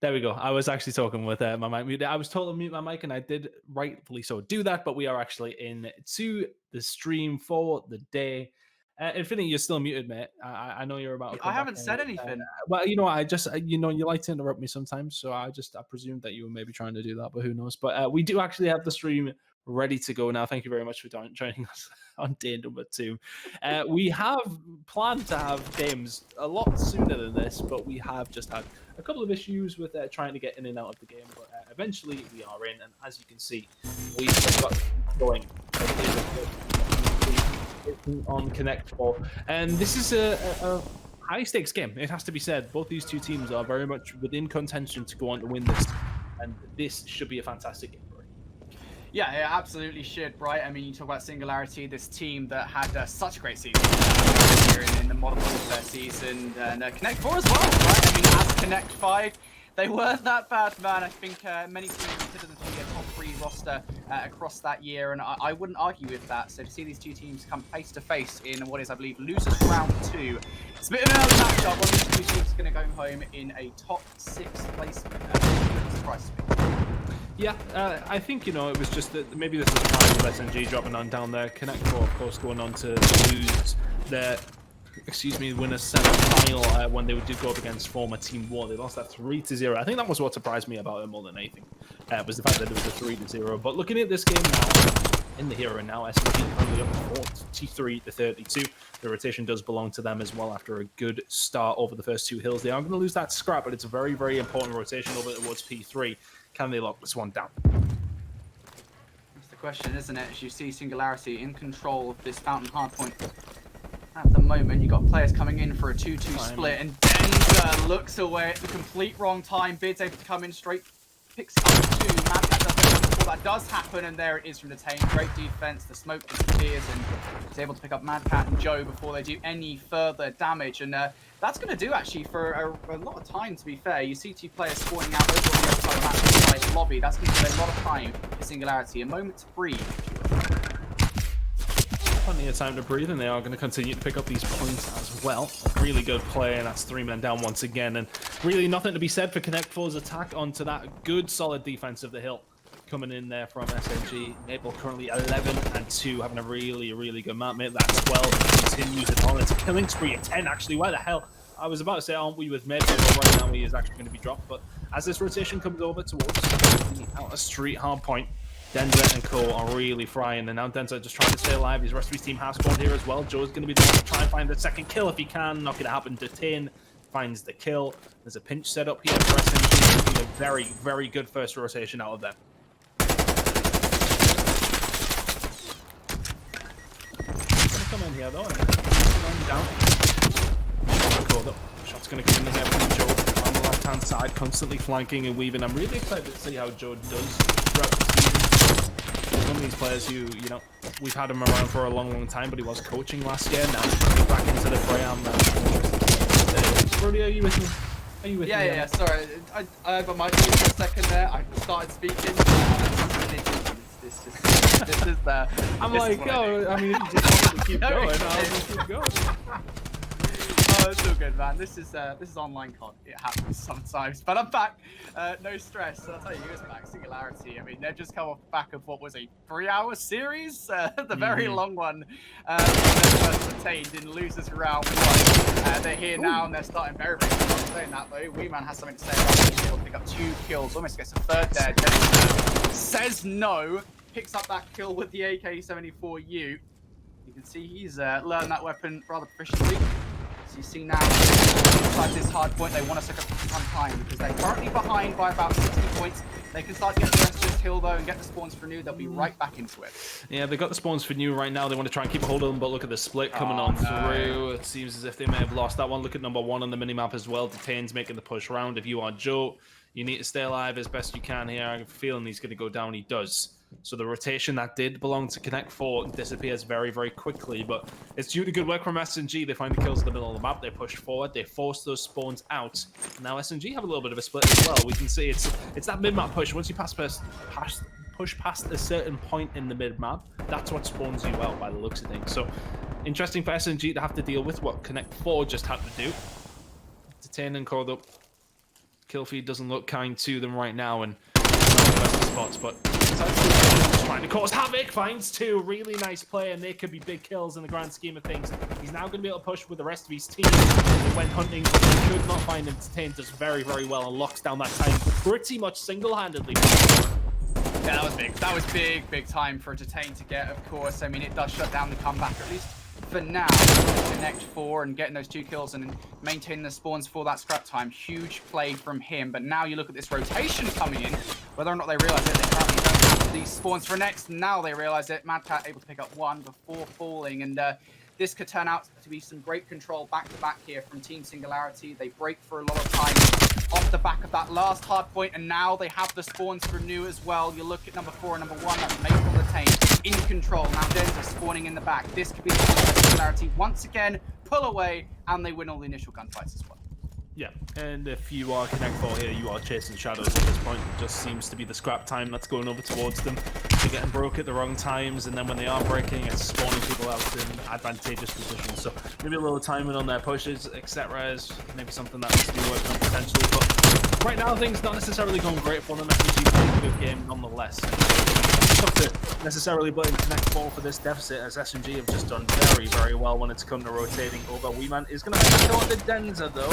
There we go. I was actually talking with my mic muted. I was told to mute my mic, and I did rightfully so do that. But we are actually in to the stream for the day. Nfinity, you're still muted, mate. I know you're about to come I back. haven't said anything. Well, you know, I just you know, you like to interrupt me sometimes, so I presumed that you were maybe trying to do that, but who knows? But we do actually have the stream ready to go now. Thank you very much for joining us on day number 2. We have planned to have games a lot sooner than this, but we have just had a couple of issues with trying to get in and out of the game. But eventually we are in, and as you can see, we've got going on Connect 4, and this is a high stakes game. It has to be said. Both these two teams are very much within contention to go on to win this, and this should be a fantastic game. Yeah, it absolutely should, right? I mean, you talk about Singularity, this team that had such a great season here in the Modern Warfare season, and Connect 4 as well, right? I mean, as Connect 5, they weren't that bad, man. I think many teams consider them to be a top 3 roster across that year, and I wouldn't argue with that. So to see these two teams come face to face in what is, I believe, losers round 2, it's a bit of an early matchup. One of these two teams is going to go home in a top 6 placement. Surprise to me. Yeah, I think, you know, it was just that maybe this is a time with SNG dropping on down there. Connect 4, of course, going on to lose their, winner semi-final when they did go up against former Team War. They lost that 3-0. I think that was what surprised me about it more than anything, was the fact that it was a 3-0. But looking at this game now, in the hero now, SNG currently up 43-32. The rotation does belong to them as well after a good start over the first 2 hills. They are going to lose that scrap, but it's a very, very important rotation over towards P3. Can they lock this one down? That's the question, isn't it? As you see Singularity in control of this Fountain hardpoint. At the moment, you've got players coming in for a 2-2 split, and Denza looks away at the complete wrong time. Bidz able to come in straight, picks up 2. MadCat does before that does happen, and there it is from Detain. Great defense, the smoke disappears, and is able to pick up MadCat and Joee before they do any further damage. And that's going to do, actually, for a lot of time, to be fair. You see 2 players spawning out over on the other side of that lobby. That's going to give a lot of time for Singularity. A moment to breathe. Plenty of time to breathe, and they are going to continue to pick up these points as well. Really good play, and that's 3 men down once again. And really nothing to be said for Connect 4's attack onto that good, solid defense of the hill. Coming in there from SNG. Maple currently 11-2, having a really, really good map. Mate, that 12 continues it on. It's a killing spree at 10, actually. Where the hell? I was about to say, aren't we with Maple? Right now, he is actually going to be dropped. But as this rotation comes over towards the outer street hard point, Denza and Co are really frying, and now Denza just trying to stay alive. His rest of his team has spawned here as well. Joe's going to be the one to try and find the second kill if he can. Not going to happen. Detain finds the kill. There's a pinch set up here for SMG. A very, very good first rotation out of them. Going to come in here though. Down. Shot's going to come in here from Joe on the left-hand side, constantly flanking and weaving. I'm really excited to see how Joe does throughout the season. One of these players who, you know, we've had him around for a long, long time, but he was coaching last year. Now he's back into the fray. I'm Brodie, are you with me? Are you with me? Yeah. Sorry, I got my for a second there. I started speaking. This is the. I'm like, oh, I mean, if you just want to keep going, I'll just keep going. Oh, it's all good, man. This is online COD. It happens sometimes, but I'm back. No stress. I'll tell you, who's back. Singularity. I mean, they've just come off the back of what was a 3-hour series, the very long one. Their first attained in losers round 1. They're here now, and they're starting very, very strong. Saying that though, Weeman has something to say about this. He'll pick up 2 kills, almost gets a 3rd there. Denza says no, picks up that kill with the AK-74U. You can see he's learned that weapon rather proficiently. You see now, inside this hard point, they want to suck up some time because they're currently behind by about 60 points. They can start to get the rest of this hill though and get the spawns for new. They'll be right back into it. Yeah, they've got the spawns for new right now. They want to try and keep a hold of them, but look at the split coming on through. It seems as if they may have lost that one. Look at number 1 on the minimap as well. Detain's making the push round. If you are Joe, you need to stay alive as best you can here. I have a feeling he's going to go down. He does. So the rotation that did belong to Connect 4 disappears very, very quickly, but it's due to good work from SNG. They find the kills in the middle of the map, they push forward, they force those spawns out. Now SNG have a little bit of a split as well. We can see it's that mid-map push. Once you push past a certain point in the mid-map, that's what spawns you out by the looks of things. So interesting for SNG to have to deal with what Connect 4 just had to do. Detain and called up. Kill feed doesn't look kind to them right now, and not the best of spots, but trying to cause havoc, finds 2. Really nice play, and they could be big kills in the grand scheme of things. He's now going to be able to push with the rest of his team. They went hunting, but they could not find him. Detain does very, very well and locks down that time pretty much single-handedly. Yeah, that was big. That was big time for Detain to get, of course. I mean, it does shut down the comeback, at least for now. Connect 4 and getting those 2 kills and maintaining the spawns for that scrap time. Huge play from him. But now you look at this rotation coming in. Whether or not they realize it, they currently don't have these spawns for next. Now they realize it. MadCat able to pick up 1 before falling. And this could turn out to be some great control back-to-back here from Team Singularity. They break for a lot of time off the back of that last hard point, and now they have the spawns for new as well. You look at number 4 and number 1, that's Maple Detain in control. Now Denza spawning in the back. This could be the Singularity once again, pull away, and they win all the initial gunfights as well. Yeah, and if you are Connect 4 here, you are chasing shadows at this point. It just seems to be the scrap time that's going over towards them. They're getting broke at the wrong times, and then when they are breaking, it's spawning people out in advantageous positions. So maybe a little timing on their pushes, etc. is maybe something that needs to be worked on potentially. But right now, things not necessarily going great for them. SMG playing a good game nonetheless. Tough to necessarily blame Connect 4 for this deficit, as SMG have just done very, very well when it's come to rotating over. Weeman is going to make a shot at the Denza, though.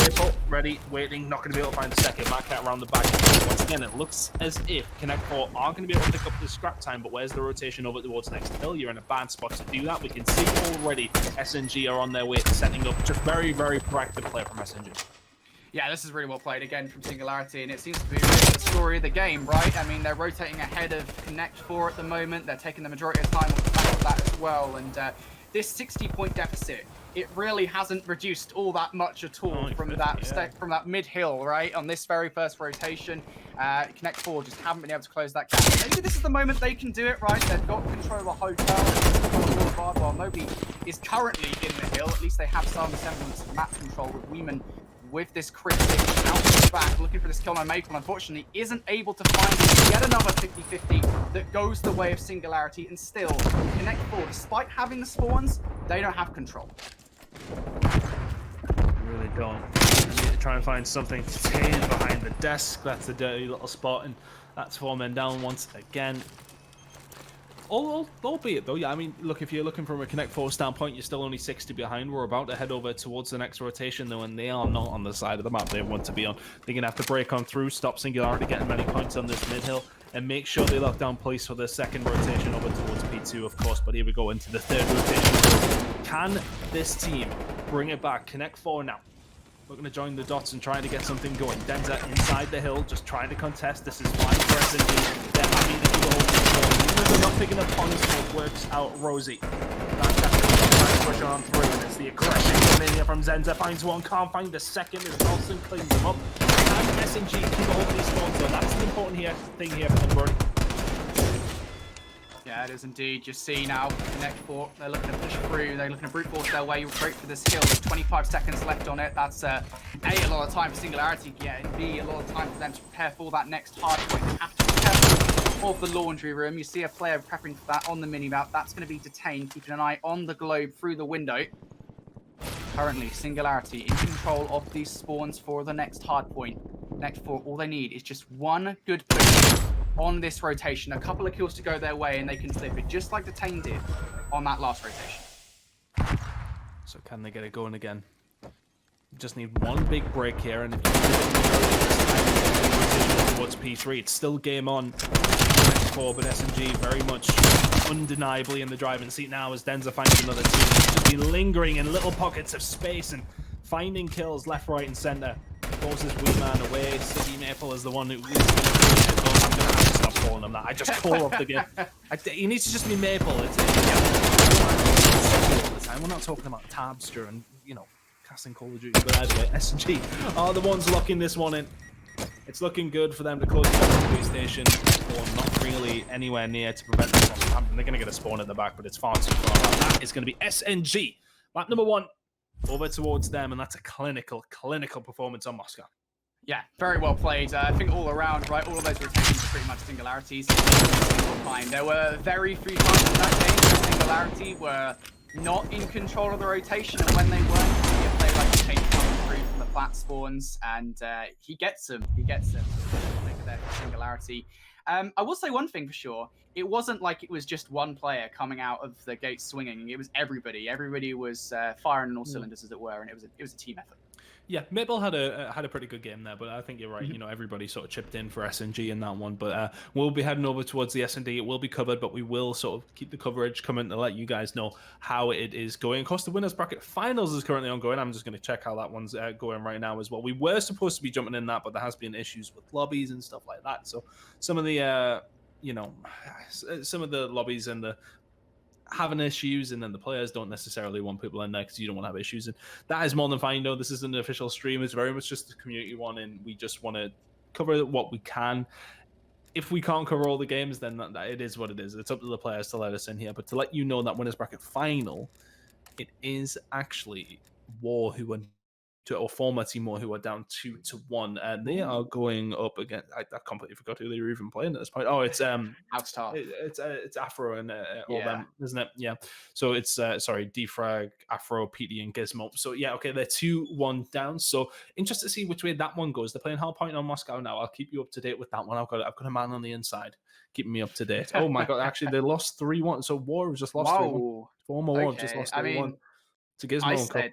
Maple, ready, waiting, not going to be able to find the second. MadCat around the back. Once again, it looks as if Connect 4 are going to be able to pick up the scrap time, but where's the rotation over towards next hill? You're in a bad spot to do that. We can see already SNG are on their way to setting up. Just very, very proactive play from SNG. Yeah, this is really well played again from Singularity, and it seems to be really the story of the game, right? I mean, they're rotating ahead of Connect 4 at the moment. They're taking the majority of time off the back of that as well, and this 60-point deficit, it really hasn't reduced all that much at all from that mid-hill, right? On this very first rotation, Connect 4 just haven't been able to close that gap. Maybe this is the moment they can do it, right? They've got control of the hotel, while nobody is currently in the hill. At least they have some semblance of map control with Weeman with this cryptic out the back, looking for this kill on Maple. Unfortunately, isn't able to find yet another 50-50 that goes the way of Singularity, and still, Connect 4, despite having the spawns, they don't have control. Really don't. I need to try and find something to tame behind the desk. That's a dirty little spot, and that's 4 men down once again. Albeit though, yeah, I mean, look, if you're looking from a Connect 4 standpoint, you're still only 60 behind. We're about to head over towards the next rotation, though, and they are not on the side of the map they want to be on. They're going to have to break on through, stop Singularity getting many points on this mid-hill, and make sure they lock down place for the second rotation over towards P2, of course. But here we go into the third rotation. Can this team bring it back? Connect 4 now. Looking to join the dots and trying to get something going. Denza inside the hill, just trying to contest. This is fine for SNG. They're happy to do the whole thing. Even if they're not picking up points, it works out rosy. That's push on through, and it's the aggression coming here from Denza. Finds 1, can't find the second as Nolson cleans them up. And SNG keep a hold of these spawns, so that's the important thing here for them, Brodie. Yeah, it is indeed. You see now, Connect 4, they're looking to push through, they're looking to brute force their way straight for this hill. There's 25 seconds left on it. That's A, a lot of time for Singularity, yeah, and B, a lot of time for them to prepare for that next hard point. They have to be careful of the laundry room. You see a player prepping for that on the mini-map. That's going to be Detain, keeping an eye on the globe through the window. Currently, Singularity in control of these spawns for the next hard point. Next 4, all they need is just 1 good push on this rotation. A couple of kills to go their way, and they can flip it, just like Detain did on that last rotation. So can they get it going again? Just need 1 big break here, and if you rotation towards P3, it's still game on. 4, but SMG very much undeniably in the driving seat now as Denza finds another team. Just be lingering in little pockets of space and finding kills left, right, and center. Forces Weeman away. City Maple is the one who is going to I'm going to have to stop calling him that. I just call up the game. He needs to just be Maple. We're not talking about tabs during, you know, casting Call of Duty, but either way, SG are the ones locking this one in. It's looking good for them to close the police station, or not really anywhere near to prevent this one from happening. They're going to get a spawn in the back, but it's far too far out. That is going to be SNG. Map number 1 over towards them, and that's a clinical performance on Moscow. Yeah, very well played. I think all around, right, all of those rotations are pretty much Singularities. There were very few times in that game where Singularity were not in control of the rotation, and when they weren't, you play like a change coming through from the flat spot. spawns, and he gets them. He gets them. There for Singularity. I will say one thing for sure. It wasn't like it was just one player coming out of the gate swinging. It was everybody. Everybody was firing on all cylinders, as it were, and it was a team effort. Yeah, Maple had a pretty good game there, but I think you're right. You know, everybody sort of chipped in for SNG in that one. But we'll be heading over towards the S&D. It will be covered, but we will sort of keep the coverage coming to let you guys know how it is going. Of course, the winners bracket finals is currently ongoing. I'm just going to check how that one's going right now as well. We were supposed to be jumping in that, but there has been issues with lobbies and stuff like that. So some of the some of the lobbies and the having issues, and then the players don't necessarily want people in there because you don't want to have issues, and that is more than fine. No, this isn't an official stream. It's very much just the community one, and we just want to cover what we can. If we can't cover all the games, then that it is what it is. It's up to the players to let us in here. But to let you know that winners bracket final, it is actually War who went to, or former Team War who are down 2-1, and they are going up again. I completely forgot who they were even playing at this point. Oh, it's it's Afro and all them, isn't it? Yeah. So it's Defrag, Afro, PD, and Gizmo. So yeah, okay, they're 2-1 down. So interested to see which way that one goes. They're playing Hardpoint on Moscow now. I'll keep you up to date with that one. I've got a man on the inside keeping me up to date. Oh my god, actually they lost 3-1. So War has just lost 3-1. Former War just lost 3-1 to Gizmo.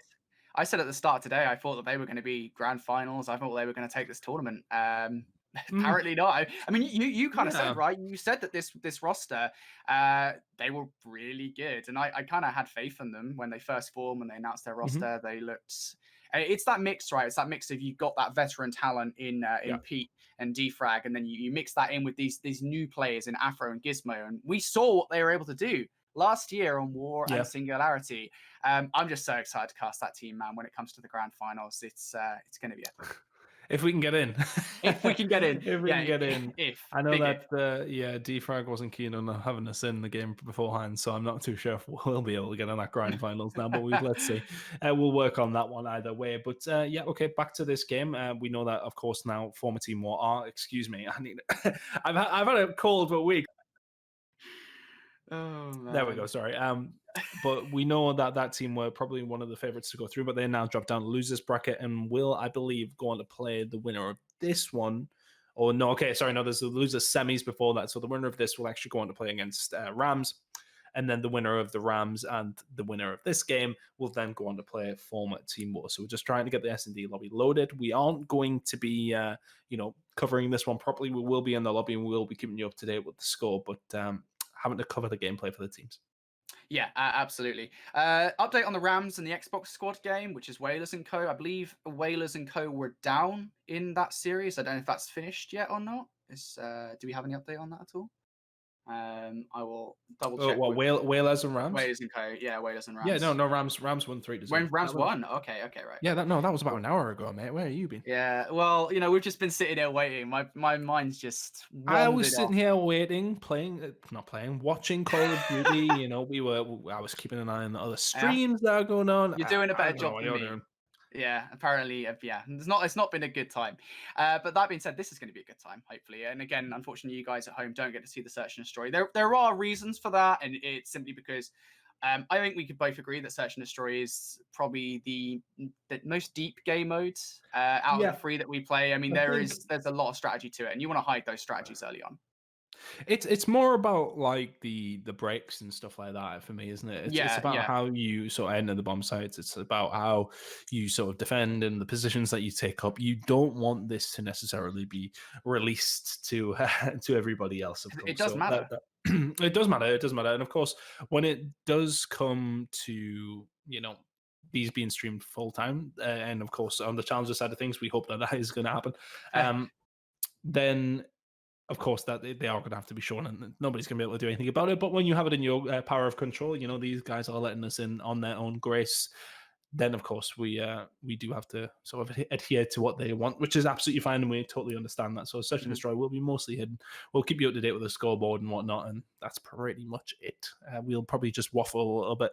I said at the start today, I thought that they were going to be grand finals. I thought they were going to take this tournament. Apparently not. I mean, you kind of said, right? You said that this roster, they were really good, and I kind of had faith in them when they first formed, when they announced their roster. They looked. It's that mix, right? It's that mix of you've got that veteran talent in Pete and Defrag, and then you mix that in with these new players in Afro and Gizmo, and we saw what they were able to do last year on War and Singularity. I'm just so excited to cast that team, man. When it comes to the grand finals, it's going to be epic. If we can get in. If we can get in. If we can get in. I know that Defrag wasn't keen on having us in the game beforehand, so I'm not too sure if we'll be able to get in that grand finals now, but let's see. We'll work on that one either way. But yeah, okay, back to this game. We know that, of course, now former Team War are, excuse me, I need I've had a cold for a week. Oh, man. There we go. Sorry. But we know that team were probably one of the favorites to go through, but they now dropped down to losers bracket and will, I believe, go on to play the winner of this one. Or no, okay, sorry, no, there's the losers semis before that. So the winner of this will actually go on to play against Rams, and then the winner of the Rams and the winner of this game will then go on to play former Team War. So we're just trying to get the S&D lobby loaded. We aren't going to be, covering this one properly. We will be in the lobby and we will be keeping you up to date with the score, but having to cover the gameplay for the teams. Yeah, absolutely. Update on the Rams and the Xbox Squad game, which is Whalers & Co. I believe Whalers & Co. were down in that series. I don't know if that's finished yet or not. Do we have any update on that at all? I will double check. Whalers and Rams? Whalers & Co. Yeah, Whalers and Rams. Yeah, no, Rams won 3-0. When Rams won? Okay, right. Yeah, that was about an hour ago, mate. Where have you been? Yeah, well, we've just been sitting here waiting. My mind's just I was sitting here waiting, watching Call of Duty. I was keeping an eye on the other streams that are going on. You're doing a better job than me. Yeah, apparently, it's not been a good time. But that being said, this is going to be a good time, hopefully. And again, unfortunately, you guys at home don't get to see the Search and Destroy. There are reasons for that, and it's simply because I think we could both agree that Search and Destroy is probably the most deep game mode out of the three that we play. I mean, there's a lot of strategy to it, and you want to hide those strategies early on. It's more about like the breaks and stuff like that for me, isn't it? It's about how you sort of enter the bomb sites. It's about how you sort of defend and the positions that you take up. You don't want this to necessarily be released to everybody else. Of course, it does matter. It does matter. It does matter. And of course, when it does come to these being streamed full time, and of course on the challenger side of things, we hope that is going to happen. Then, of course, that they are going to have to be shown, and nobody's going to be able to do anything about it. But when you have it in your power of control, these guys are letting us in on their own grace. Then, of course, we do have to sort of adhere to what they want, which is absolutely fine, and we totally understand that. So, Search and Destroy will be mostly hidden. We'll keep you up to date with the scoreboard and whatnot, and that's pretty much it. We'll probably just waffle a little bit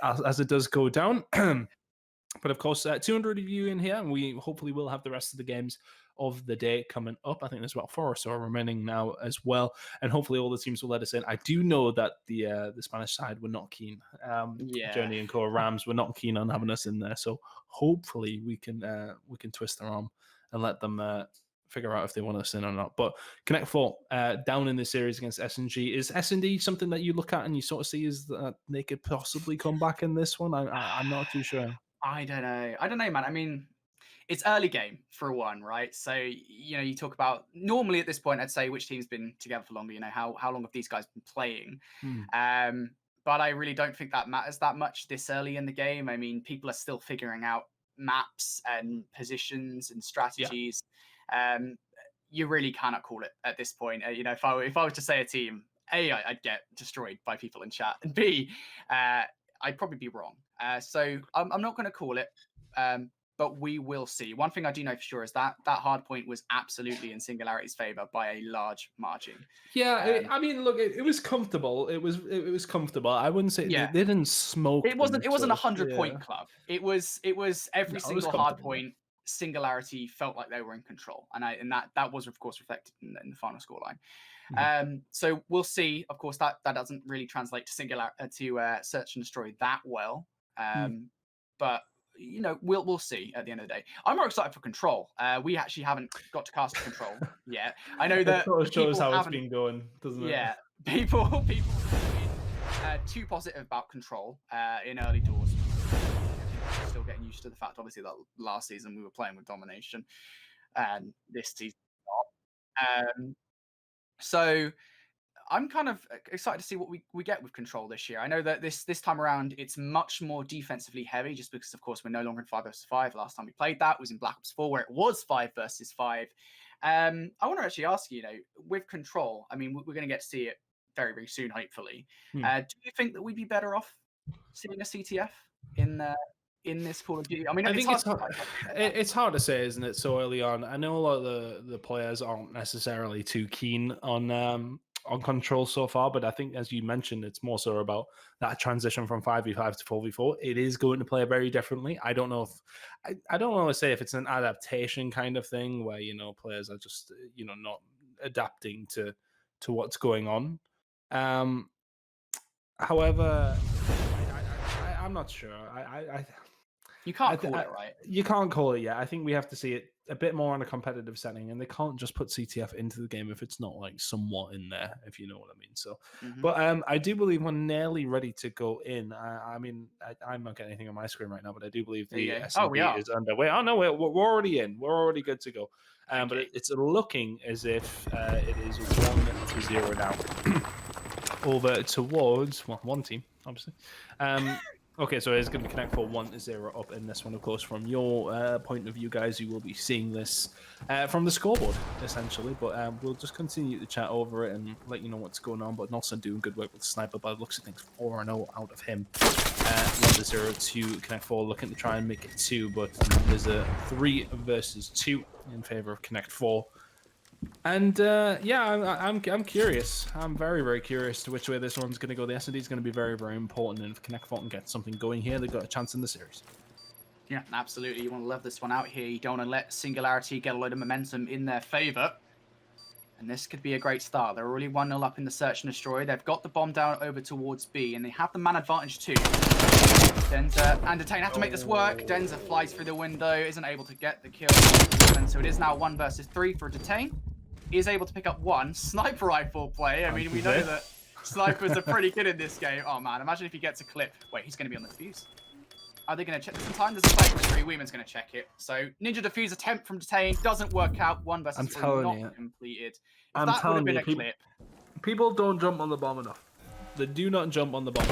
as it does go down. But of course, 200 of you in here, and we hopefully will have the rest of the games of the day coming up. I think there's about 4 or so remaining now as well, and hopefully all the teams will let us in. I do know that the Spanish side were not keen. Joee and Co. Rams were not keen on having us in there, so hopefully we can twist their arm and let them figure out if they want us in or not. But Connect 4 down in this series against S&G. Is S&D something that you look at and you sort of see as that they could possibly come back in this one? I'm not too sure. I don't know, man. I mean, it's early game for one, right? So, you talk about normally at this point, I'd say which team's been together for longer, how long have these guys been playing? But I really don't think that matters that much this early in the game. I mean, people are still figuring out maps and positions and strategies. You really cannot call it at this point. If I was to say a team, A, I'd get destroyed by people in chat, and B, I'd probably be wrong. So I'm not going to call it, but we will see. One thing I do know for sure is that hard point was absolutely in Singularity's favor by a large margin. Yeah, I mean, look, it was comfortable. It was comfortable. I wouldn't say they didn't smoke. It wasn't a 100-point club. It was every single hard point. Singularity felt like they were in control, and that was of course reflected in the final scoreline. So we'll see. Of course, that doesn't really translate to search and destroy that well. But we'll see at the end of the day. I'm more excited for Control. We actually haven't got to cast Control yet. I know that shows how it's been going, doesn't it? Yeah, people have been too positive about Control in early doors. Still getting used to the fact, obviously, that last season we were playing with domination, and this season not. So I'm kind of excited to see what we get with Control this year. I know that this time around it's much more defensively heavy, just because, of course, we're no longer in 5 versus 5. Last time we played that was in Black Ops 4, where it was 5 versus 5. I want to actually ask you, with Control, I mean, we're going to get to see it very, very soon, hopefully. Do you think that we'd be better off seeing a CTF in this Call of Duty? I mean, I think it's hard to say, isn't it, so early on? I know a lot of the players aren't necessarily too keen on Control so far, but I think, as you mentioned, it's more so about that transition from 5v5 to 4v4. It is going to play very differently. I don't know if I don't want to say if it's an adaptation kind of thing where players are just not adapting to what's going on. However, I'm not sure. You can't call it, right? You can't call it yet. I think we have to see it a bit more on a competitive setting, and they can't just put CTF into the game if it's not like somewhat in there, if you know what I mean. So, but I do believe we're nearly ready to go in. I'm not getting anything on my screen right now, but I do believe the S&D is underway. Oh no, we're already in. We're already good to go. But it's looking as if it is 1-0 now over towards one team, obviously. Okay, so it's going to be Connect for 1-0 up in this one, of course. From your point of view, guys, you will be seeing this from the scoreboard, essentially. But we'll just continue to chat over it and let you know what's going on. But Nolson doing good work with the sniper, by the looks of things, 4-0 out of him. 1-0 to Connect 4, looking to try and make it 2, but there's a 3 versus 2 in favor of Connect 4. And I'm curious. I'm very, very curious to which way this one's going to go. The S&D is going to be very, very important, and if Connect 4 can get something going here, they've got a chance in the series. Yeah, absolutely. You want to love this one out here. You don't want to let Singularity get a load of momentum in their favor. And this could be a great start. They're already 1-0 up in the search and destroy. They've got the bomb down over towards B, and they have the man advantage too. Denza and Detain have to make this work. Denza flies through the window, isn't able to get the kill. And so it is now 1 versus 3 for Detain. He is able to pick up 1 sniper rifle play. I mean, we know that snipers are pretty good in this game. Oh man, imagine if he gets a clip. Wait, he's going to be on the defuse. Are they going to check this in time? There's a fight for 3. Weeman's going to check it. So Ninja defuse attempt from Detain doesn't work out. 1 versus 3 not completed. If that would have been a clip. People don't jump on the bomb enough. They do not jump on the bomb.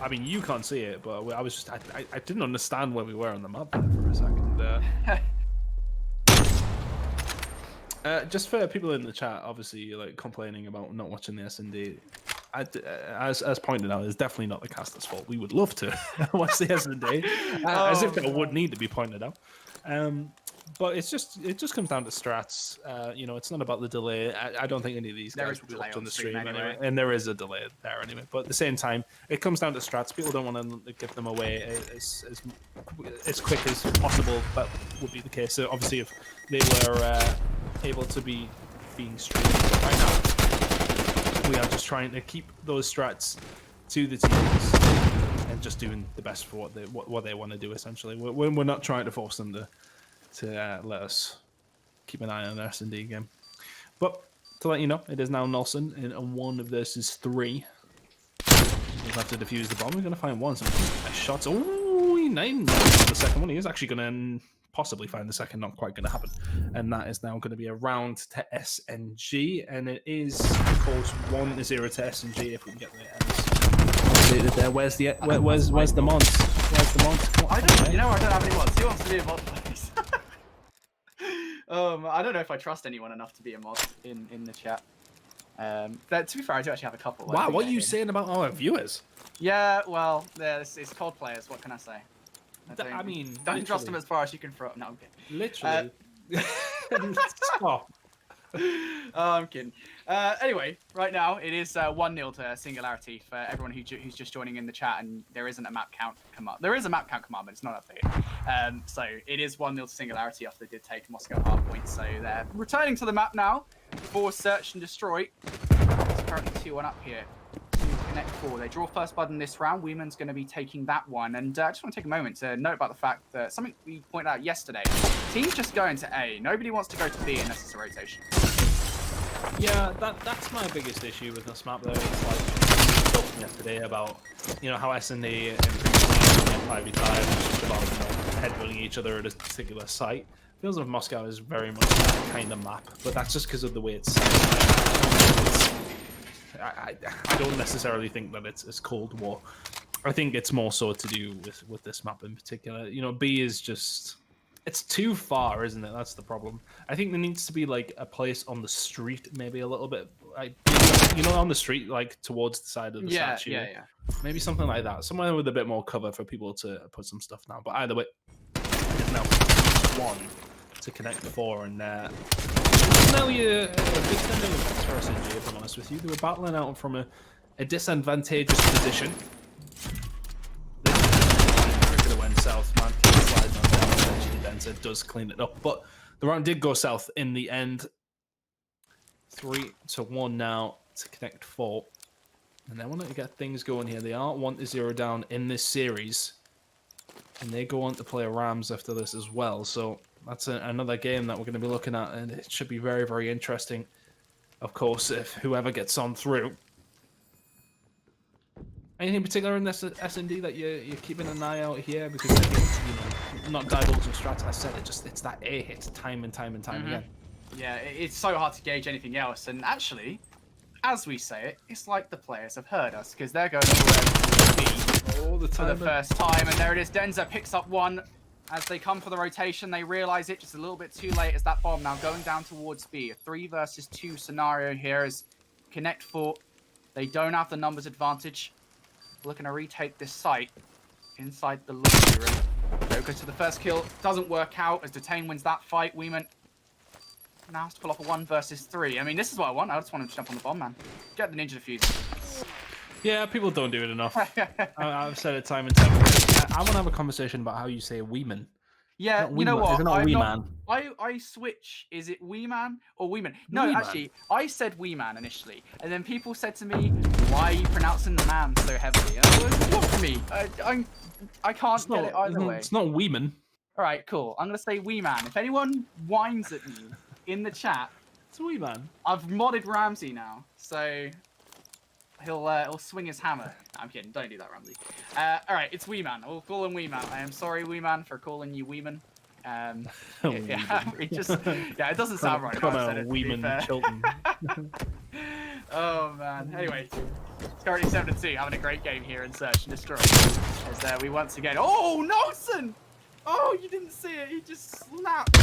I mean, you can't see it, but I didn't understand where we were on the map there for a second. Just for people in the chat, obviously, like complaining about not watching the S&D. As pointed out, it's definitely not the caster's fault. We would love to watch the S&D, as if that would need to be pointed out. But it just comes down to strats. It's not about the delay. I don't think any of these guys will be watching the stream anyway. And there is a delay there anyway. But at the same time, it comes down to strats. People don't want to give them away as quick as possible. That would be the case. So obviously, if they were able to be being streamed right now, we are just trying to keep those strats to the teams and just doing the best for what they want to do. Essentially, we're not trying to force them to let us keep an eye on their S&D game. But to let you know, it is now Nolson in a 1 versus 3. We'll have to defuse the bomb. We're going to find one. Some nice shots. Oh, he named the second one. He is actually going to possibly find the second. Not quite going to happen. And that is now going to be a round to SNG. And it is, of course, 1-0 to SNG if we can get the ends. There. Where's the where's the mods? Where's the mods? I don't. You know, I don't have any mods. Who wants to be a mod, please? I don't know if I trust anyone enough to be a mod in the chat. But to be fair, I do actually have a couple. Wow, what are you saying about our viewers? Yeah, well, it's COD players. What can I say? I mean, don't trust them as far as you can throw. No, I'm kidding. Literally. Stop. Oh, I'm kidding. Anyway, right now it is 1-0 to Singularity for everyone who's just joining in the chat, and there isn't a map count command. There is a map count command, but it's not updated. So it is 1-0 to Singularity after they did take Moscow hardpoint. So they're returning to the map now for search and destroy. It's currently 2-1 up here to Connect 4. They draw first blood in this round. Weeman's going to be taking that one. And I just want to take a moment to note about the fact that something we pointed out yesterday. Teams just going to A. Nobody wants to go to B unless it's a rotation. Yeah, that's my biggest issue with this map though. It's like talking yesterday about, you know, how S&D and 5v5 just about, you know, headbutting each other at a particular site. Feels like Moscow is very much that kind of map, but that's just because of the way it's I don't necessarily think that it's Cold War. I think it's more so to do with this map in particular. You know, B is just, it's too far, isn't it? That's the problem. I think there needs to be like a place on the street, maybe a little bit, like, you know, on the street, like towards the side of the statue. Yeah. Maybe something like that. Somewhere with a bit more cover for people to put some stuff down. But either way, it's now 1 to Connect 4, and now a big sending of for SNG, if I'm honest with you. They were battling out from a disadvantageous position. This could have went south, man. Sliding on down, eventually Denza does clean it up, but the round did go south in the end. 3-1 now to Connect 4. And they want to get things going here. They are 1-0 down in this series. And they go on to play Rams after this as well. So that's another game that we're going to be looking at. And it should be very, very interesting, of course, if whoever gets on through. Anything particular in this S&D that you're keeping an eye out here? Because I think, you know, not divulging strats, I said it's that A hit time and time again. Yeah, it's so hard to gauge anything else. And actually, as we say it, it's like the players have heard us, because they're going all the way to B for the first time. And there it is. Denza picks up one. As they come for the rotation, they realize it just a little bit too late as that bomb now going down towards B. A 3 versus 2 scenario here as Connect 4. They don't have the numbers advantage. Looking to retake this site inside the laundry room. Goes to the first kill. Doesn't work out as Detain wins that fight. Weeman now has to pull off a 1 versus 3. I mean, this is what I want. I just want him to jump on the bomb, man. Get the ninja defuse. Yeah, people don't do it enough. I've said it time and time again. I want to have a conversation about how you say Weeman. Yeah, you know what? It's not Weeman. I switch. Is it Weeman or Weeman? No, Weeman. Actually, I said Weeman initially, and then people said to me, "Why are you pronouncing the man so heavily?" And I was, "What for me? I can't get it either way." It's not Weeman. All right, cool. I'm gonna say Weeman. If anyone whines at me in the chat, it's Weeman. I've modded Ramsey now, so he'll swing his hammer. No, I'm kidding. Don't do that, Ramsey. All right, it's Weeman. We'll call him Weeman. I am sorry, Weeman, for calling you Weeman. It doesn't sound right. Come on, Weeman Chilton. Oh man. Anyway, it's currently 7-2, having a great game here in Search and Destroy. As we once again. Oh, Nolson! Oh, you didn't see it. He just snapped.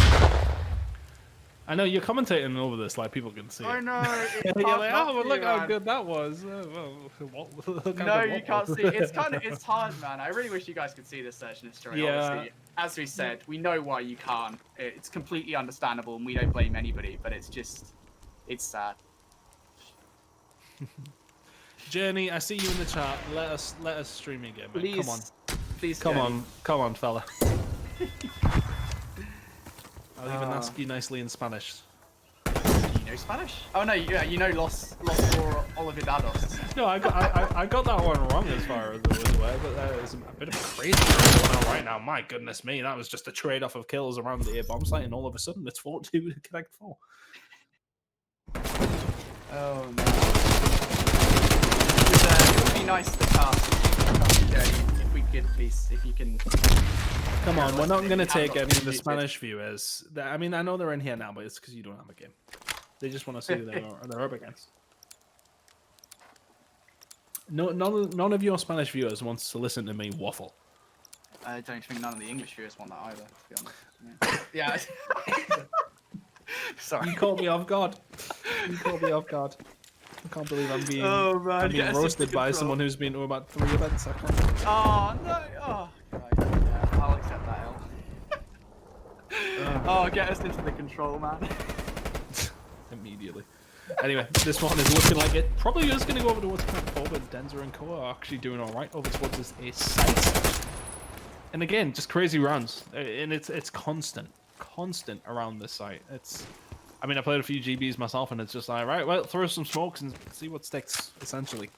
I know you're commentating over this, like people can see it. I know. You're like, oh, but look how good that was. No, you can't see it. It's hard, man. I really wish you guys could see this Search and Destroy. Yeah. Obviously, as we said, we know why you can't. It's completely understandable, and we don't blame anybody. But it's sad. Journey, I see you in the chat. Let us stream again, mate. Please, Come on. Please, Come on, fella. I'll even ask you nicely in Spanish. You know Spanish? Oh no, yeah, you know Los Olvidados. No, I got that one wrong as far as it was aware, but there's a bit of a crazy thing going on right now. My goodness me, that was just a trade-off of kills around the bomb site, and all of a sudden it's 4-2 to Connect 4. Oh no. It would be nice to cast Joee if we could, please, if you can. Come on, we're not going to take any of the Spanish viewers. I mean, I know they're in here now, but it's because you don't have a game. They just want to see who they're up against. No, none of your Spanish viewers wants to listen to me waffle. I don't think none of the English viewers want that either, to be honest. Yeah. Sorry. You caught me off guard. You caught me off guard. I can't believe I'm being, I'm being roasted by someone who's been to about 3 events. I can't. Oh, no. Oh, right. Yeah, I'll accept that L. Oh, get us into the control, man. Immediately. Anyway, this one is looking like it probably is going to go over towards Connect 4, but Denza and Co are actually doing alright over towards this A site. And again, just crazy rounds. And it's constant around this site. I mean, I played a few GBs myself, and it's just like, right, well, throw some smokes and see what sticks, essentially.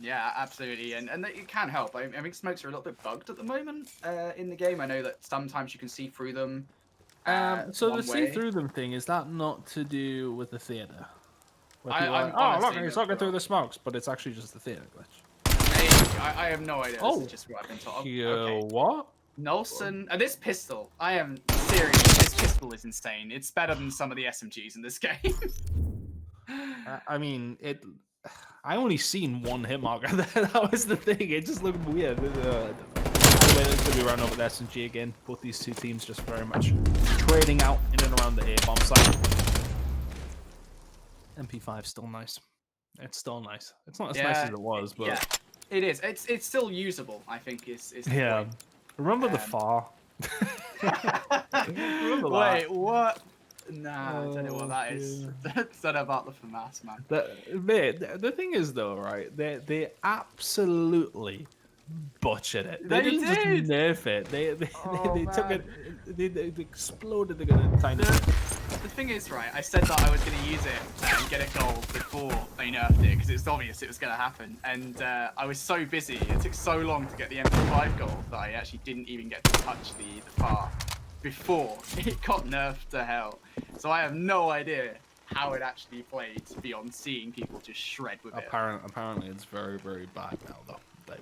Yeah, absolutely, and it can help. I think smokes are a little bit bugged at the moment in the game. I know that sometimes you can see through them. So the see through them thing, is that not to do with the theater? Look, it's not going through the smokes, but it's actually just the theater glitch. Maybe. I have no idea. This is just what I've been told. Okay. What? Nolson, this pistol, I am serious. This pistol is insane. It's better than some of the SMGs in this game. I mean, I only seen one hit marker. That was the thing. It just looked weird. Anyway, it's going to be run over the SMG again. Both these two teams just very much trading out in and around the A bomb site. MP5 still nice. It's still nice. It's not as nice as it was, but yeah, it is. It's still usable. I think is the point. Remember the FAR? Wait, what? Nah, I don't know what that is. That's not about the FAMAS, man. The thing is, though, right? They absolutely butchered it. They didn't just nerf it. They took it. They exploded the tiny. The thing is, right, I said that I was going to use it and get a gold before they nerfed it, because it's obvious it was going to happen. And I was so busy, it took so long to get the MP5 gold that I actually didn't even get to touch the FAR before it got nerfed to hell. So I have no idea how it actually played beyond seeing people just shred with it. Apparently it's very, very bad now, though.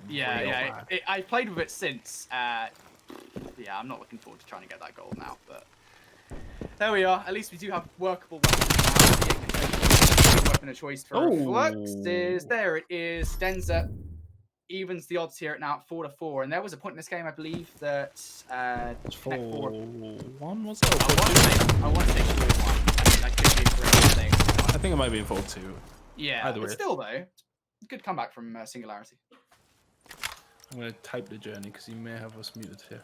Yeah. I played with it since. Yeah, I'm not looking forward to trying to get that gold now, but there we are. At least we do have workable weapons now. Weapon of choice for Fluxes. There it is. Denza evens the odds here at now at 4-4. And there was a point in this game, I believe, that 4-1 was it? I want to say 4-1. I could be correct. I think it might be 4-2. Yeah, but still though, good comeback from Singularity. I'm going to type the journey because he may have us muted here.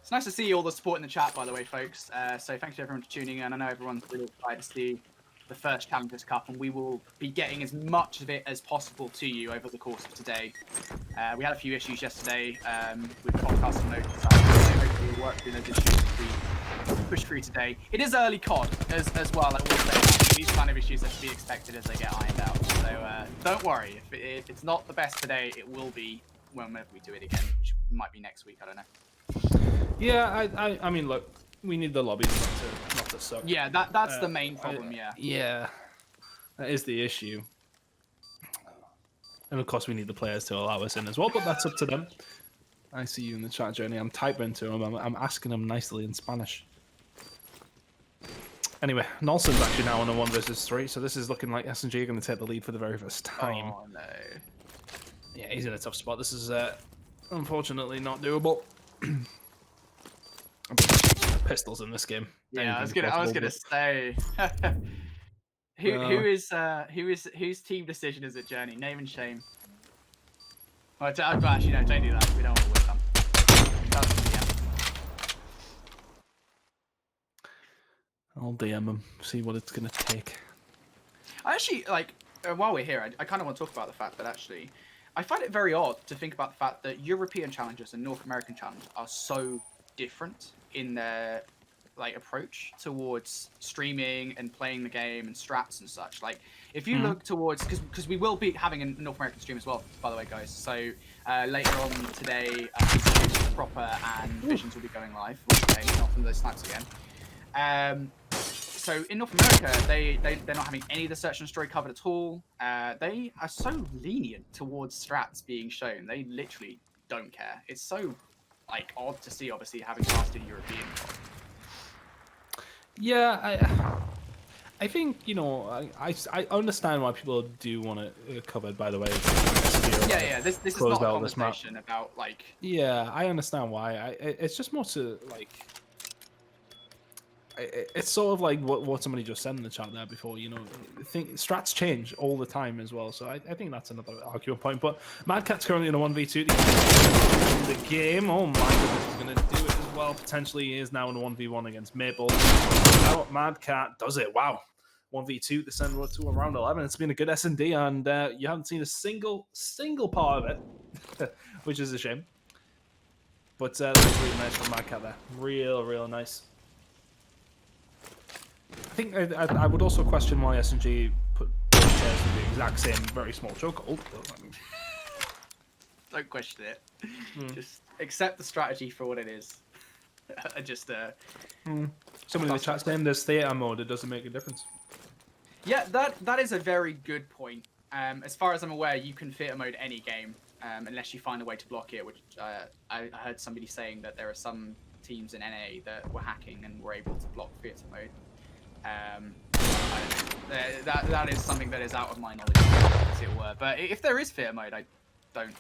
It's nice to see all the support in the chat, by the way, folks. So thanks to everyone for tuning in. I know everyone's really excited to see the first Challengers Cup, and we will be getting as much of it as possible to you over the course of today. We had a few issues yesterday with podcast and notes. Hopefully we'll work through those issues as we push through today. It is early COD as well. I will say these kind of issues are to be expected as they get ironed out. So don't worry. If it's not the best today, it will be whenever we do it again, which might be next week. I don't know. Yeah, I mean, look, we need the lobbies not to suck. Yeah, that's the main problem. Yeah, that is the issue. And of course, we need the players to allow us in as well, but that's up to them. I see you in the chat, Journey. I'm typing to him. I'm asking him nicely in Spanish. Anyway, Nolson's actually now on a 1 versus 3, so this is looking like S&G are going to take the lead for the very first time. Oh, no. Yeah, he's in a tough spot. This is unfortunately not doable. Pistols in this game. Yeah, I was gonna say. Whose team decision is it, Journey? Name and shame. Well, actually, no, don't do that. We don't want to win them. I'll DM him, see what it's gonna take. I actually while we're here, I kind of want to talk about the fact that actually, I find it very odd to think about the fact that European challenges and North American challenges are so different in their like approach towards streaming and playing the game and strats and such. Like if you look towards, because we will be having a North American stream as well, by the way, guys. So later on today, Proper and Visions will be going live. Not from those snipes again. So in North America, they're not having any of the search and destroy covered at all. They are so lenient towards strats being shown. They literally don't care. It's so like odd to see, obviously, having casted European. Yeah, I think, you know, I understand why people do want it covered, by the way. Yeah, this is not a conversation about, like... Yeah, I understand why. It's just more to, like... It's sort of like what somebody just said in the chat there before, you know, strats change all the time as well, so I think that's another argument point. But MadCat's currently in a 1v2 in the game. Oh my goodness, he's going to do it as well. Potentially he is now in a 1v1 against Maple. Now MadCat does it. Wow. 1v2 to send to around 11. It's been a good S&D, and you haven't seen a single part of it, which is a shame. But that's really nice from MadCat there. Real nice. I think I would also question why S&G put both players in the exact same very small chokehold. Don't question it. Just accept the strategy for what it is. Just Somebody in the chat's saying there's theater mode. It doesn't make a difference. Yeah, that is a very good point. As far as I'm aware, you can theater mode any game unless you find a way to block it. Which I heard somebody saying that there are some teams in NA that were hacking and were able to block theater mode. That is something that is out of my knowledge, as it were. But if there is fear mode, I don't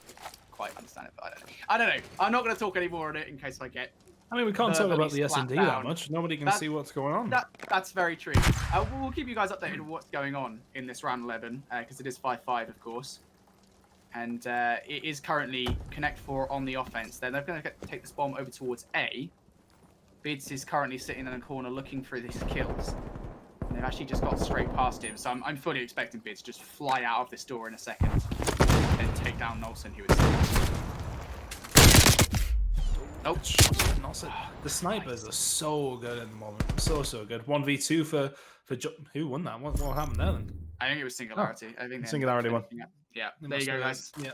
quite understand it. But I don't know. I'm not going to talk any more on it in case I get. I mean, we can't talk about the S&D that much. Nobody can see what's going on. That's very true. We'll keep you guys updated on what's going on in this round 11, because it is 5-5, of course. And it is currently Connect 4 on the offense. They're going to take this bomb over towards A. Bidz is currently sitting in a corner looking for these kills. And they've actually just got straight past him, so I'm fully expecting Bidz just fly out of this door in a second and take down Nolson, who is... Nope. Nolson. The snipers are so good at the moment. So good. 1v2 for who won that? What happened there then? I think it was Singularity. I think Singularity won. Yeah, there you go, guys. Yeah.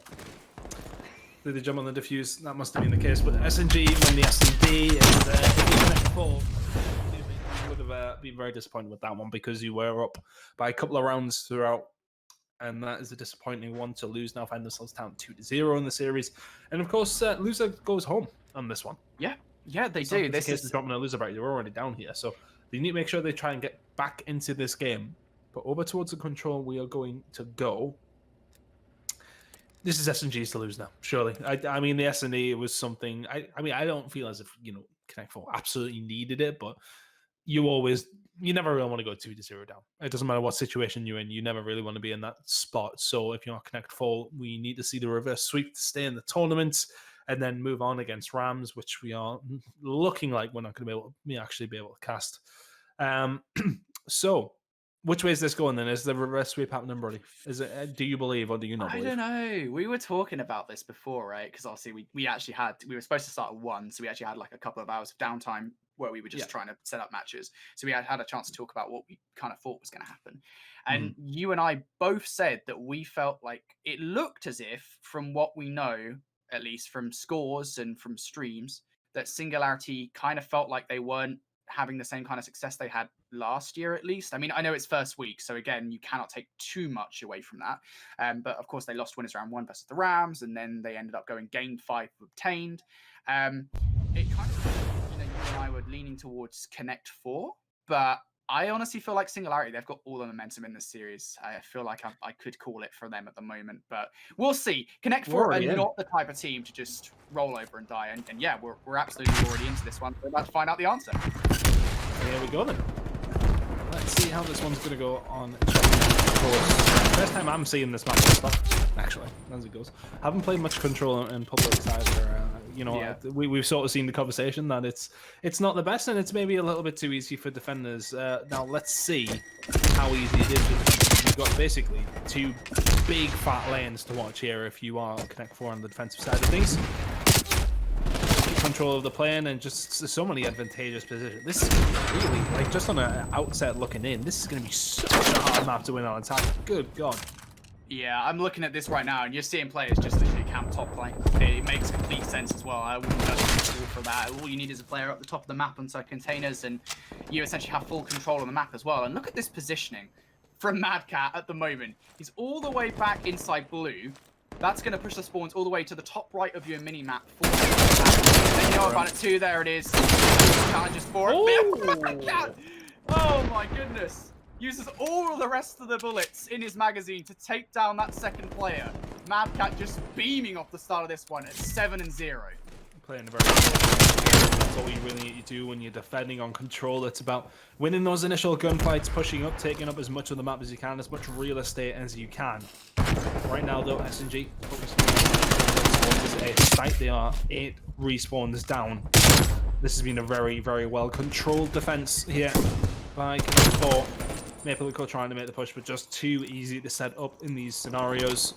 Did they jump on the defuse? That must have been the case. But S&G won the S&D, and if you Connect 4, you would have been very disappointed with that one because you were up by a couple of rounds throughout, and that is a disappointing one to lose. Now find themselves down 2-0 in the series, and of course, loser goes home on this one. Yeah, they do. This is dropping a loser bracket. They're already down here, so they need to make sure they try and get back into this game. But over towards the control, we are going to go. This is S&G's to lose now, surely. I mean, the S&D was something... I mean, I don't feel as if, you know, Connect 4 absolutely needed it, but you never really want to go 2-0 down. It doesn't matter what situation you're in. You never really want to be in that spot. So if you're not Connect 4, we need to see the reverse sweep to stay in the tournament and then move on against Rams, which we are looking like we're not going to be able to cast. So... which way is this going then? Is the reverse sweep happening, Brodie? Is it? Do you believe or do you not believe? I don't know. We were talking about this before, right? Because obviously we were supposed to start at 1, so we actually had like a couple of hours of downtime where we were just trying to set up matches. So we had a chance to talk about what we kind of thought was going to happen. And you and I both said that we felt like it looked as if, from what we know, at least from scores and from streams, that Singularity kind of felt like they weren't having the same kind of success they had last year, at least. I mean, I know it's first week, so again, you cannot take too much away from that. But of course, they lost winners round 1 versus the Rams, and then they ended up going game 5 obtained. It kind of, you and I were leaning towards Connect 4, but I honestly feel like Singularity, they've got all the momentum in this series. I feel like I could call it for them at the moment, but we'll see. Connect 4 are not the type of team to just roll over and die. And yeah, we're absolutely already into this one. We're about to find out the answer. Here we go then. Let's see how this one's going to go on. First time I'm seeing this match stuff, actually, as it goes. I haven't played much Control in public either. You know, we've sort of seen the conversation that it's not the best and it's maybe a little bit too easy for defenders. Now let's see how easy it is for defenders. You've got basically 2 big fat lanes to watch here if you are Connect 4 on the defensive side of things. control of the plane and just so many advantageous positions. This is really, like, just on an outset looking in, this is going to be such a hard map to win on attack. Good God. Yeah, I'm looking at this right now, and you're seeing players just literally camp top lane. It makes complete sense as well. I wouldn't judge people for that. All you need is a player up the top of the map inside containers, and you essentially have full control on the map as well. And look at this positioning from MadCat at the moment. He's all the way back inside blue. That's going to push the spawns all the way to the top right of your mini-map. And you know about it too, there it is. Challenges for it. MadCat! Oh my goodness. Uses all of the rest of the bullets in his magazine to take down that second player. MadCat just beaming off the start of this one at 7-0. Playing a very that's all you really need to do when you're defending on control. It's about winning those initial gunfights, pushing up, taking up as much of the map as you can, as much real estate as you can. Right now, though, SNG focusing on a site. They are 8 respawns down. This has been a very, very well controlled defense here by Connect 4. Maple trying to make the push, but just too easy to set up in these scenarios.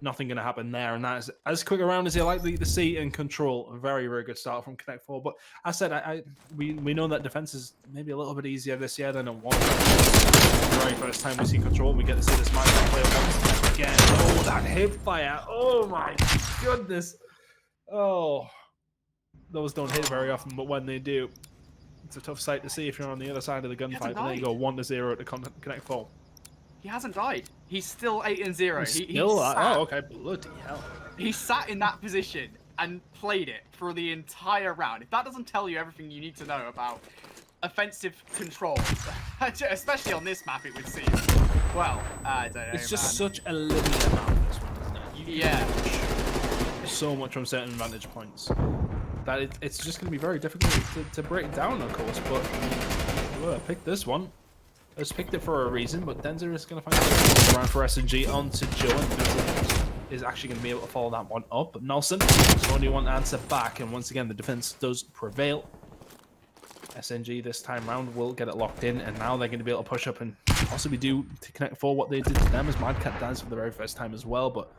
Nothing going to happen there, and that is as quick a round as you're likely to see in control. A very, very good start from Connect 4. But as I said, we know that defense is maybe a little bit easier this year than it was. The very first time we see control, we get to see this MadCat player once again. Oh, that hip fire! Oh my goodness! Oh, those don't hit very often, but when they do, it's a tough sight to see if you're on the other side of the gunfight. But there you go, 1-0 to Connect 4. He hasn't died. He's still 8-0. Still oh, okay. Bloody hell. He sat in that position and played it for the entire round. If that doesn't tell you everything you need to know about offensive control, especially on this map, it would seem. Well, I don't know. It's just such a limited map. This one, isn't it? Yeah. So much from certain vantage points that it's just going to be very difficult to break down, of course. But well, I picked this one. I just picked it for a reason, but Denza is going to find a round for SNG onto Joe, and is actually going to be able to follow that one up. But Nolson only one answer back, and once again the defense does prevail. SNG this time round will get it locked in, and now they're going to be able to push up and possibly do to Connect 4 what they did to them as MadCat dies for the very first time as well. But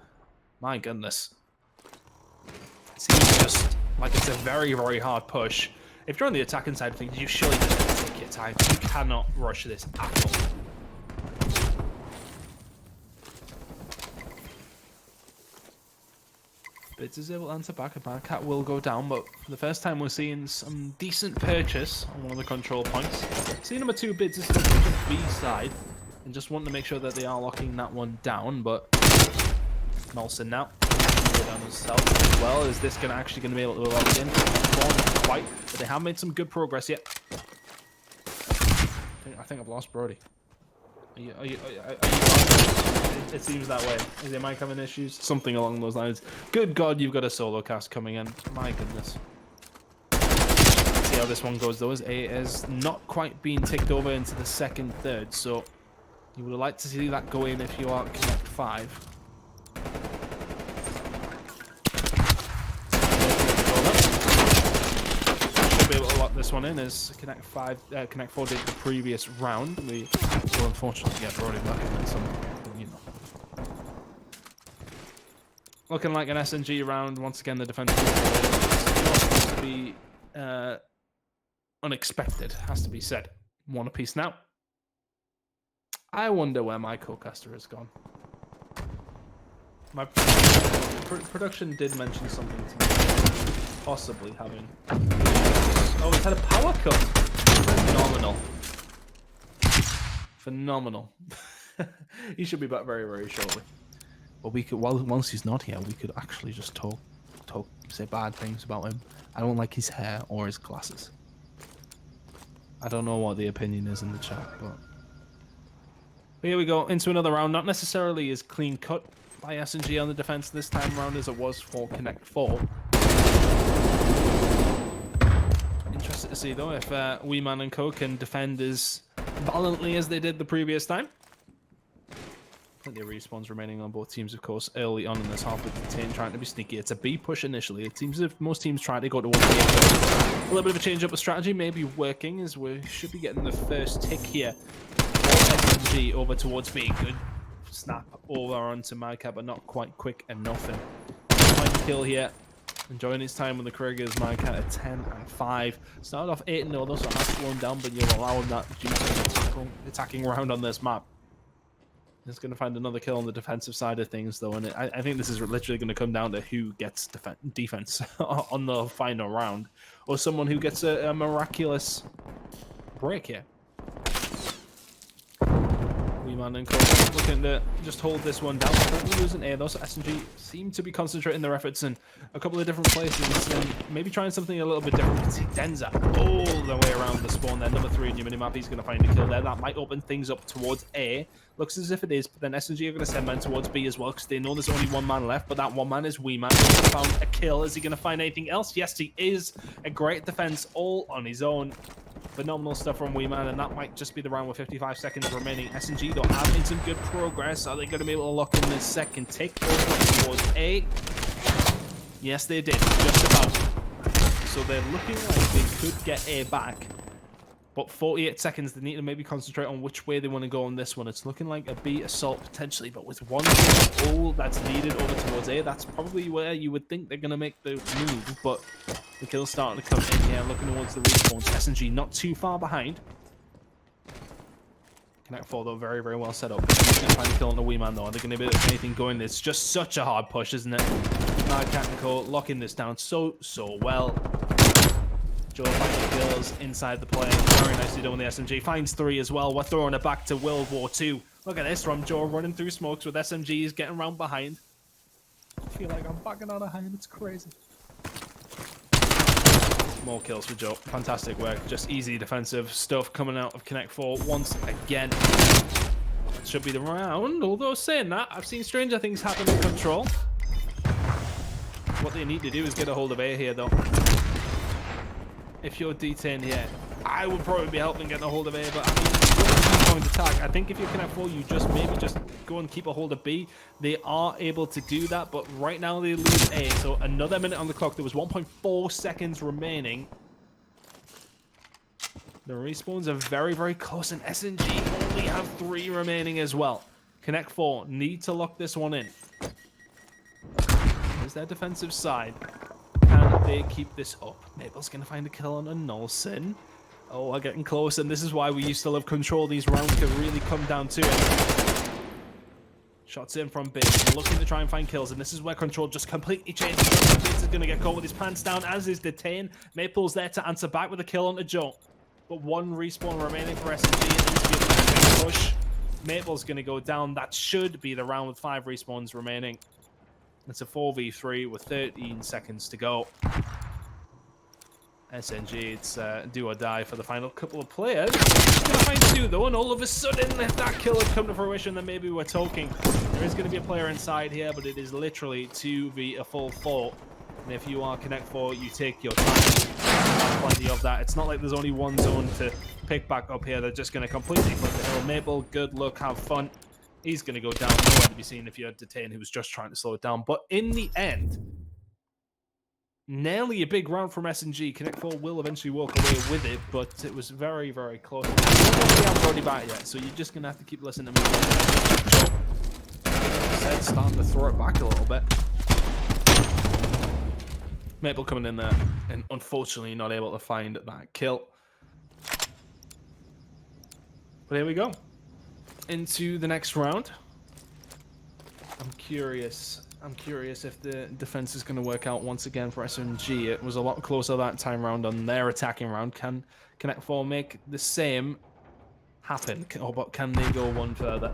my goodness, it seems just like it's a very, very hard push. If you're on the attacking side of things, you surely just take your time. You cannot rush this at all. Bidz is able to answer back, and MadCat will go down, but for the first time we're seeing some decent purchase on one of the control points. See number 2 Bidz is the B side, and just wanting to make sure that they are locking that one down, but Nolson now. Down himself as well. Is this actually going to be able to lock it in? Not quite, but they have made some good progress yet. I think I've lost Brodie. Are you it seems that way. Is your mic having issues? Something along those lines. Good God, you've got a solo cast coming in. My goodness. Let's see how this one goes though. As A is not quite being ticked over into the second third, so you would have liked to see that go in if you are Connect 5. Be able to lock this one in as Connect 4 did the previous round. We will unfortunately get Brodie back in some, you know. Looking like an SNG round once again. The defense has to be unexpected, has to be said. One apiece now. I wonder where my co-caster has gone. My production did mention something to me, possibly having. Oh, he's had a power cut. Phenomenal. Phenomenal. He should be back very, very shortly. But we could, once he's not here, we could actually just say bad things about him. I don't like his hair or his glasses. I don't know what the opinion is in the chat, but here we go into another round. Not necessarily as clean cut by SNG on the defense this time around as it was for Connect 4. Interested to see though if Weeman and Co can defend as valiantly as they did the previous time. Plenty of respawns remaining on both teams, of course, early on in this half with Detain trying to be sneaky. It's a B push initially. It seems as if most teams try to go towards the A. A little bit of a change up of strategy, maybe working, as we should be getting the first tick here for SNG over towards B. Good snap over onto MadCat, but not quite quick enough. And find the kill here Enjoying his time with the Kriegers. MadCat at 10 and 5. Started off 8-0 though, so has slowed down, but you'll allow him that juicy attacking round on this map. He's going to find another kill on the defensive side of things, though, and I think this is literally going to come down to who gets defense on the final round, or someone who gets a miraculous break here. Weeman and Cole looking to just hold this one down. Probably losing A, though, so SNG seem to be concentrating their efforts in a couple of different places and maybe trying something a little bit different. You can see Denza all the way around the spawn there. Number 3 in your minimap. He's going to find a kill there. That might open things up towards A. Looks as if it is, but then SNG are going to send men towards B as well because they know there's only one man left, but that one man is Weeman. He found a kill. Is he going to find anything else? Yes, he is. A great defense all on his own. Phenomenal stuff from Weeman, and that might just be the round with 55 seconds remaining. SNG, though, having some good progress. Are they going to be able to lock in this second tick over towards A? Yes, they did. Just about. So they're looking like they could get A back. But 48 seconds, they need to maybe concentrate on which way they want to go on this one. It's looking like a B assault potentially, but with one all that's needed over towards A, that's probably where you would think they're going to make the move. But the kill's starting to come in here, looking towards the respawns. SNG not too far behind. Connect 4, though, very, very well set up. He's going to find a kill on the Weeman, though. Are they going to be able to get anything going? It's just such a hard push, isn't it? MadCat and Cole locking this down so well. Joee finding kills inside the play. Very nicely done with the SMG. Finds 3 as well. We're throwing it back to World War II. Look at this from Joee running through smokes with SMGs, getting around behind. I feel like I'm backing out of hand. It's crazy. More kills for Joee. Fantastic work. Just easy defensive stuff coming out of Connect 4 once again. Should be the round. Although saying that, I've seen stranger things happen in Control. What they need to do is get a hold of A here, though. If you're Detain here, I would probably be helping get a hold of A, but I mean, it's going to attack. I think if you Connect 4, you just maybe just go and keep a hold of B. They are able to do that, but right now they lose A. So another minute on the clock. There was 1.4 seconds remaining. The respawns are very, very close, and SNG only have 3 remaining as well. Connect 4 need to lock this one in. There's their defensive side. Can they keep this up? Maple's going to find a kill on a Nolson. Oh, we're getting close, and this is why we used to love Control. These rounds could really come down to it. Shots in from Bidz, looking to try and find kills, and this is where Control just completely changes. Bidz is going to get caught with his pants down, as is Detain. Maple's there to answer back with a kill on a Joee. But 1 respawn remaining for SNG. Push. Maple's going to go down. That should be the round with 5 respawns remaining. It's a 4v3 with 13 seconds to go. SNG, it's do or die for the final couple of players. Gonna find 2 though, and all of a sudden, if that kill had come to fruition, then maybe we're talking. There is going to be a player inside here, but it is literally 2v a full 4. And if you are Connect 4, you take your time. There's plenty of that. It's not like there's only one zone to pick back up here. They're just going to completely flip the hill. Maple, good luck, have fun. He's going to go down. Nowhere to be seen if you had Detain, who was just trying to slow it down. But in the end, nearly a big round from SNG. Connect 4 will eventually walk away with it, but it was very, very close. We haven't Brodie back yet, so you're just going to have to keep listening to me. Starting to throw it back a little bit. Maple coming in there, and unfortunately not able to find that kill. But here we go. Into the next round. I'm curious if the defense is going to work out once again for SMG. It was a lot closer that time round on their attacking round. Can Connect 4 make the same happen? But can they go one further?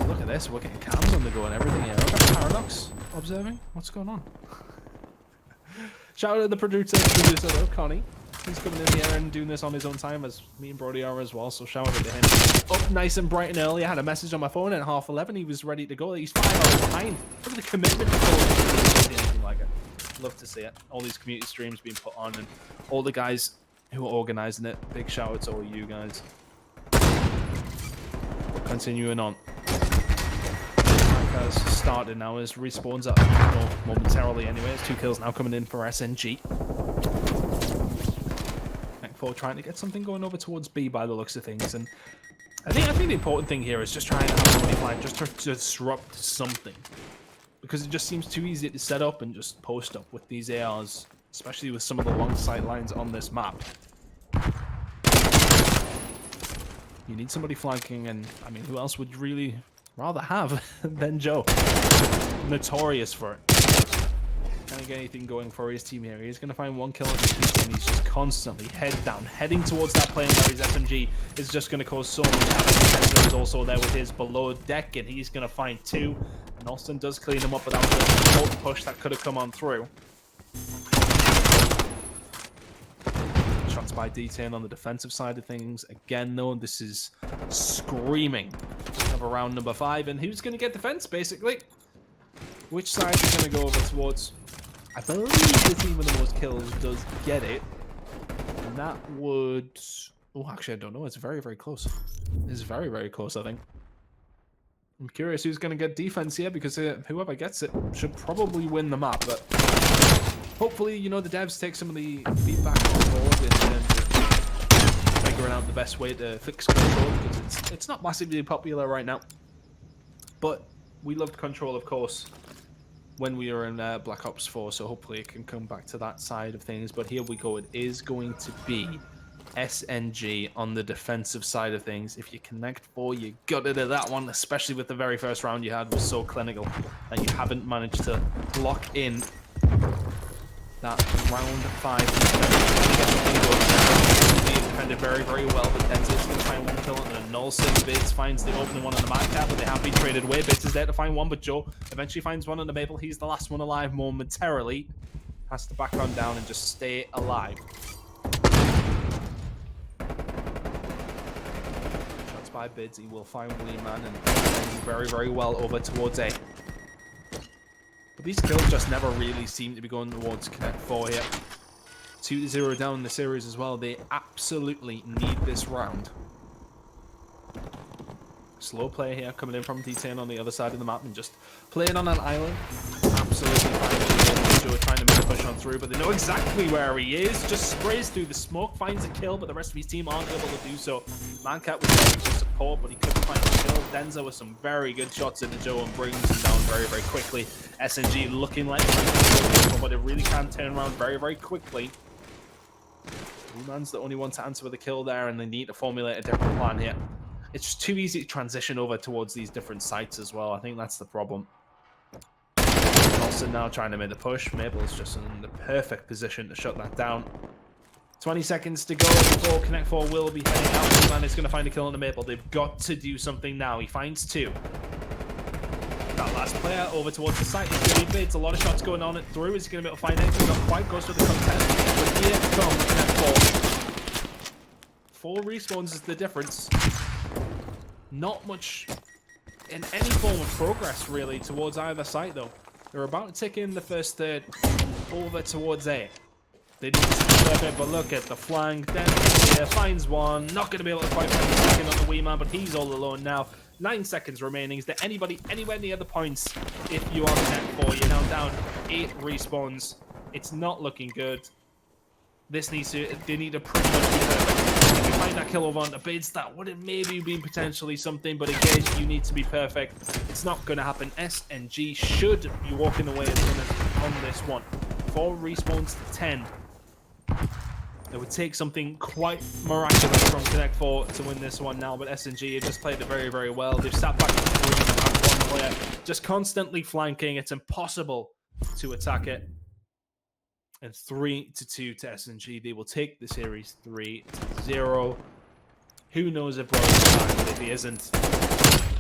Look at this. We're getting cams on the go and everything here. Look at Paradox observing. What's going on? Shout out to the producer though, Connie. He's coming in here and doing this on his own time, as me and Brodie are as well, so shout out to him. Up nice and bright and early. I had a message on my phone at 11:30. He was ready to go. He's 5 hours behind. Look at the commitment. Anything like it. Love to see it. All these community streams being put on, and all the guys who are organising it. Big shout out to all you guys. Continuing on. Has started now as respawns up momentarily anyways. 2 kills now coming in for SNG. Trying to get something going over towards B by the looks of things, and I think the important thing here is just trying to have somebody flying just to disrupt something. because it just seems too easy to set up and just post up with these ARs, especially with some of the long sight lines on this map. You need somebody flanking, and I mean, who else would you really rather have than Joe? Notorious for it. Can't get anything going for his team here. He's going to find one kill at the peak, and he's just constantly head down, heading towards that plane where his SMG is just going to cause so much damage. Denza is also there with his below deck, and he's going to find two. Nolson does clean him up, but that was a push that could have come on through. Shots by Detain on the defensive side of things. Again, though, this is screaming of a round number 5, and who's going to get defense, basically? Which side is going to go over towards? I believe the team with the most kills does get it. And that would... Oh, actually, I don't know. It's very, very close. It's very, very close, I think. I'm curious who's going to get defense here, because whoever gets it should probably win the map. But hopefully, you know, the devs take some of the feedback on board in terms of figuring out the best way to fix control, because it's not massively popular right now. But we loved control, of course, when we were in Black Ops 4, so hopefully it can come back to that side of things. But here we go. It is going to be SNG on the defensive side of things. If you connect 4, you got it at that one, especially with the very first round you had was so clinical that you haven't managed to lock in that round 5. Defended very, very well, but Denza is going to find one kill, and then Nolson. Bidz finds the opening one on the MadCat, but they have been traded away. Bidz is there to find one, but Joe eventually finds one on the Maple. He's the last one alive momentarily. Has to back on down and just stay alive. Shots by Bidz. He will find Weeman and very, very well over towards A. But these kills just never really seem to be going towards Connect 4 here. 2-0 down in the series as well. They absolutely need this round. Slow play here coming in from Detain on the other side of the map and just playing on an island. Absolutely fine. Joe trying to make a push on through, but they know exactly where he is. Just sprays through the smoke, finds a kill, but the rest of his team aren't able to do so. MadCat was there to support, but he couldn't find a kill. Denza with some very good shots into Joe and brings him down very, very quickly. SNG looking like but it really can turn around very, very quickly. Weeman's the only one to answer with a kill there, and they need to formulate a different plan here. It's just too easy to transition over towards these different sites as well. I think that's the problem. Nolson now trying to make the push. Maple's just in the perfect position to shut that down. 20 seconds to go before Connect 4 will be heading out. Weeman is going to find a kill on the Maple. They've got to do something now. He finds 2. That last player over towards the site is going to be Bidz. A lot of shots going on it through. Is he going to be able to find anything? Not quite close to the contest. But here comes Connect 4. 4 respawns is the difference. Not much in any form of progress, really, towards either site, though. They're about to tick in the first third over towards A. They need to bit, but look at the flank. Then here finds one. Not going to be able to quite find the second on the Weeman, but he's all alone now. 9 seconds remaining. Is there anybody anywhere near the points? If you are Connect 4, you're now down 8 respawns. It's not looking good. This needs to, they need to pretty much be perfect. If you find that kill over on the Bidz, that would have maybe been potentially something, but again, you need to be perfect. It's not going to happen. SNG should be walking away as winners on this one. 4 respawns to 10. It would take something quite miraculous from Connect 4 to win this one now, but SNG have just played it very, very well. They've sat back in the room and have one player just constantly flanking. It's impossible to attack it. And 3-2 to SNG. They will take the series 3-0. Who knows if Brodie's back, but if he isn't,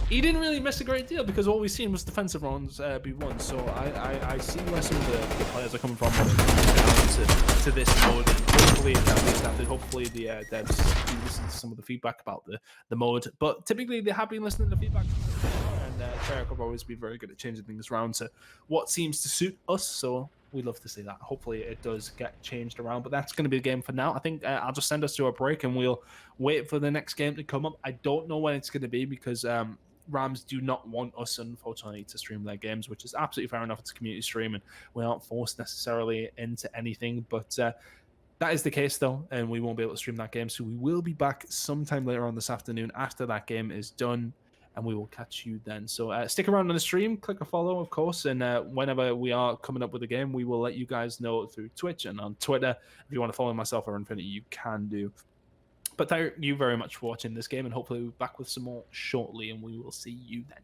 he didn't really miss a great deal, because all we've seen was defensive rounds be won. So I see where some of the players are coming from to this mode, and hopefully it can be adapted. Hopefully the devs do listen to some of the feedback about the mode. But typically they have been listening to feedback, and Treyarch have always been very good at changing things around to what seems to suit us. So we'd love to see that. Hopefully it does get changed around, but that's going to be the game for now. I think I'll just send us to a break and we'll wait for the next game to come up. I don't know when it's going to be, because Rams do not want us, unfortunately, to stream their games, which is absolutely fair enough. It's a community stream and we aren't forced necessarily into anything, but that is the case though, and we won't be able to stream that game. So we will be back sometime later on this afternoon after that game is done. and we will catch you then. So stick around on the stream, click a follow, of course, and whenever we are coming up with a game, we will let you guys know through Twitch and on Twitter. If you want to follow myself or Nfinity, you can do. But thank you very much for watching this game, and hopefully we'll be back with some more shortly, and we will see you then.